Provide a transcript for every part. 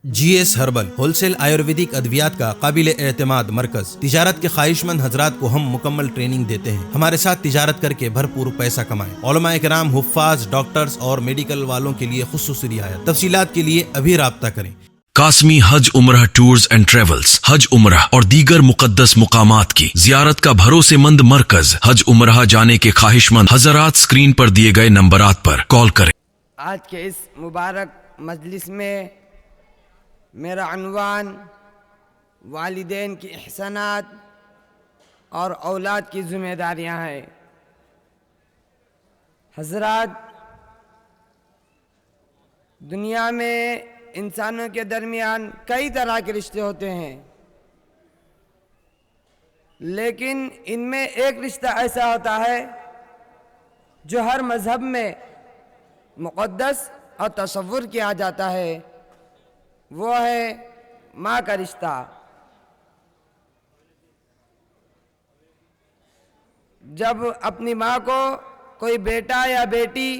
جی S herbal wholesale Ayurvedic ادویات کا قابل اعتماد مرکز تجارت کے خواہش مند حضرات کو ہم مکمل ٹریننگ دیتے ہیں۔ ہمارے ساتھ تجارت کر کے بھرپور پیسہ کمائیں۔ علماء کرام، حفاظ، ڈاکٹرز اور میڈیکل والوں کے لیے خصوصی رعایت۔ تفصیلات کے لیے ابھی رابطہ کریں۔ قاسمی حج عمرہ ٹورز اینڈ ٹریولز حج عمرہ اور دیگر مقدس مقامات کی زیارت کا بھروسے مند مرکز۔ حج عمرہ جانے کے خواہش مند حضرات اسکرین پر دیے گئے نمبرات پر کال کریں۔ آج کے اس مبارک مجلس میں میرا عنوان والدین کی احسانات اور اولاد کی ذمہ داریاں ہیں۔ حضرات، دنیا میں انسانوں کے درمیان کئی طرح کے رشتے ہوتے ہیں، لیکن ان میں ایک رشتہ ایسا ہوتا ہے جو ہر مذہب میں مقدس اور تصور کیا جاتا ہے، وہ ہے ماں کا رشتہ۔ جب اپنی ماں کو کوئی بیٹا یا بیٹی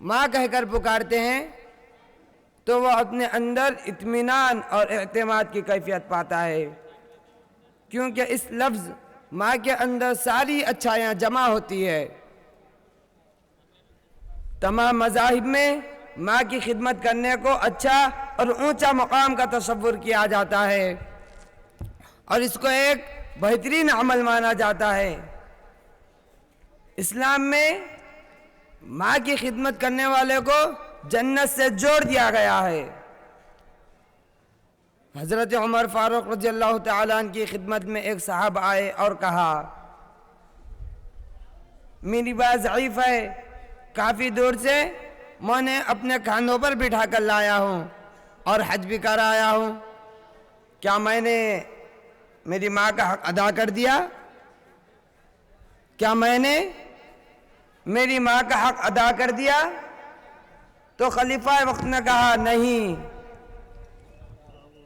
ماں کہہ کر پکارتے ہیں تو وہ اپنے اندر اطمینان اور اعتماد کی کیفیت پاتا ہے، کیونکہ اس لفظ ماں کے اندر ساری اچھائیاں جمع ہوتی ہے۔ تمام مذاہب میں ماں کی خدمت کرنے کو اچھا اور اونچا مقام کا تصور کیا جاتا ہے اور اس کو ایک بہترین عمل مانا جاتا ہے۔ اسلام میں ماں کی خدمت کرنے والے کو جنت سے جوڑ دیا گیا ہے۔ حضرت عمر فاروق رضی اللہ تعالیٰ عنہ کی خدمت میں ایک صاحب آئے اور کہا، میری بات ضعیف ہے، کافی دور سے میں نے اپنے کاندھوں پر بٹھا کر لایا ہوں اور حج بھی کر آیا ہوں، کیا میں نے میری ماں کا حق ادا کر دیا؟ کیا میں نے میری ماں کا حق ادا کر دیا؟ تو خلیفہ وقت نے کہا، نہیں۔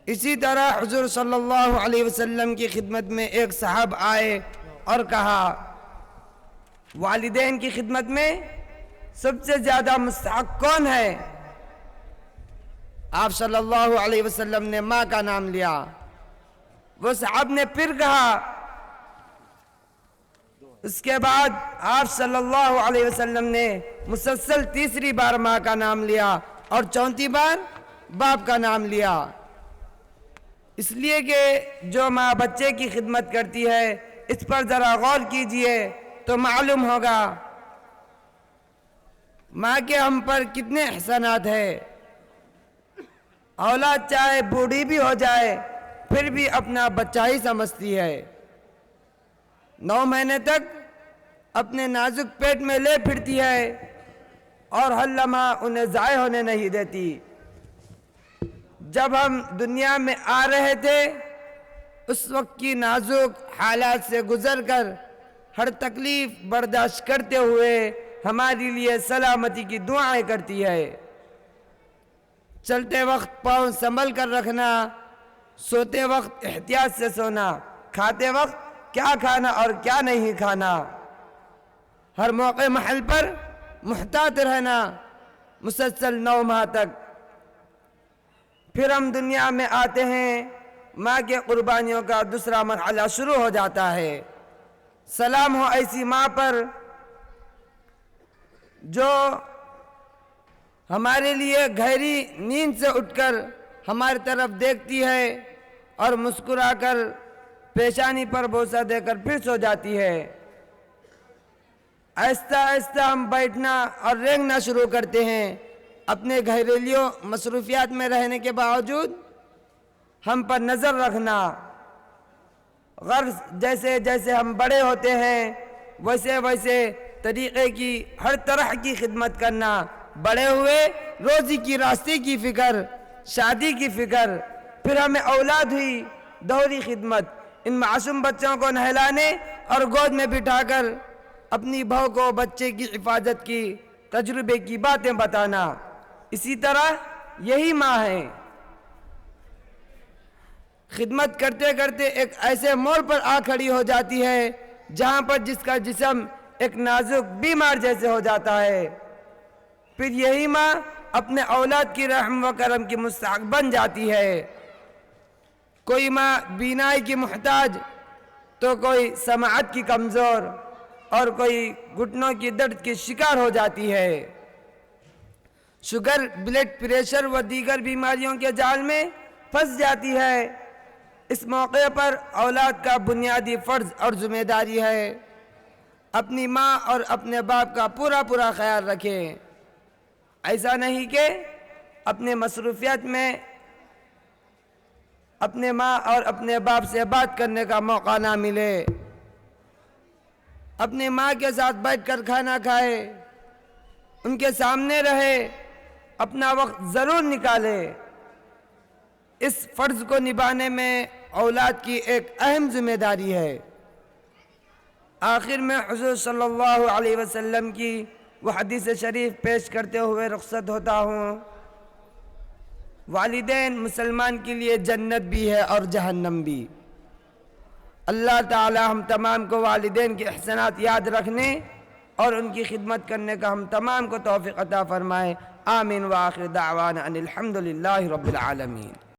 اسی طرح حضور صلی اللہ علیہ وسلم کی خدمت میں ایک صاحب آئے اور کہا، والدین کی خدمت میں سب سے زیادہ مستحق کون ہے؟ آپ صلی اللہ علیہ وسلم نے ماں کا نام لیا۔ وہ صاحب نے پھر کہا، اس کے بعد آپ صلی اللہ علیہ وسلم نے مسلسل تیسری بار ماں کا نام لیا اور چوتھی بار باپ کا نام لیا، اس لیے کہ جو ماں بچے کی خدمت کرتی ہے، اس پر ذرا غور کیجئے تو معلوم ہوگا ماں کے ہم پر کتنے احسانات ہیں۔ اولاد چاہے بوڑھی بھی ہو جائے پھر بھی اپنا بچہ ہی سمجھتی ہے، 9 مہینے تک اپنے نازک پیٹ میں لے پھرتی ہے اور ہر لمحہ انہیں ضائع ہونے نہیں دیتی۔ جب ہم دنیا میں آ رہے تھے اس وقت کی نازک حالات سے گزر کر ہر تکلیف برداشت کرتے ہوئے ہمارے لیے سلامتی کی دعائیں کرتی ہے۔ چلتے وقت پاؤں سنبھل کر رکھنا، سوتے وقت احتیاط سے سونا، کھاتے وقت کیا کھانا اور کیا نہیں کھانا، ہر موقع محل پر محتاط رہنا، مسلسل 9 ماہ تک۔ پھر ہم دنیا میں آتے ہیں، ماں کے قربانیوں کا دوسرا مرحلہ شروع ہو جاتا ہے۔ سلام ہو ایسی ماں پر جو ہمارے لیے گہری نیند سے اٹھ کر ہماری طرف دیکھتی ہے اور مسکرا کر پیشانی پر بوسہ دے کر پھر سو جاتی ہے۔ آہستہ آہستہ ہم بیٹھنا اور رینگنا شروع کرتے ہیں۔ اپنے گھریلو مصروفیات میں رہنے کے باوجود ہم پر نظر رکھنا، غرض جیسے جیسے ہم بڑے ہوتے ہیں ویسے ویسے طریقے کی ہر طرح کی خدمت کرنا، بڑے ہوئے روزی کی راستے کی فکر، شادی کی فکر، پھر ہمیں اولاد ہوئی، دوہری خدمت، ان معصوم بچوں کو نہلانے اور گود میں بٹھا کر اپنی بہو کو بچے کی حفاظت کی تجربے کی باتیں بتانا۔ اسی طرح یہی ماں ہے، خدمت کرتے کرتے ایک ایسے موڑ پر آ کھڑی ہو جاتی ہے جہاں پر جس کا جسم ایک نازک بیمار جیسے ہو جاتا ہے۔ پھر یہی ماں اپنے اولاد کی رحم و کرم کی مستحق بن جاتی ہے۔ کوئی ماں بینائی کی محتاج تو کوئی سماعت کی کمزور اور کوئی گھٹنوں کی درد کی شکار ہو جاتی ہے۔ شوگر، بلڈ پریشر و دیگر بیماریوں کے جال میں پھنس جاتی ہے۔ اس موقع پر اولاد کا بنیادی فرض اور ذمہ داری ہے اپنی ماں اور اپنے باپ کا پورا خیال رکھیں۔ ایسا نہیں کہ اپنے مصروفیات میں اپنے ماں اور اپنے باپ سے بات کرنے کا موقع نہ ملے۔ اپنی ماں کے ساتھ بیٹھ کر کھانا کھائے، ان کے سامنے رہے، اپنا وقت ضرور نکالے۔ اس فرض کو نبھانے میں اولاد کی ایک اہم ذمہ داری ہے۔ آخر میں حضور صلی اللہ علیہ وسلم کی وہ حدیث شریف پیش کرتے ہوئے رخصت ہوتا ہوں۔ والدین مسلمان کے لیے جنت بھی ہے اور جہنم بھی۔ اللہ تعالی ہم تمام کو والدین کے احسانات یاد رکھنے اور ان کی خدمت کرنے کا ہم تمام کو توفیق عطا فرمائے۔ آمین وآخر دعوانا ان الحمدللہ رب العالمین۔